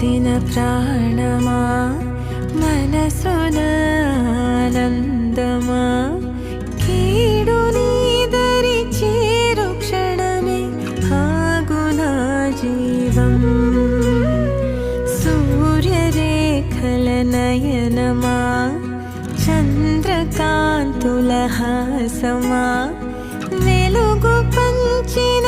పోసిన ప్రాణమా మనసున ఆనందమా కీడు నీదరి చేరు క్షణమే ఆగునా జీవం సూర్యరేఖల నయనమా చంద్రకాంతుల హాసమా వెలుగు పంచిన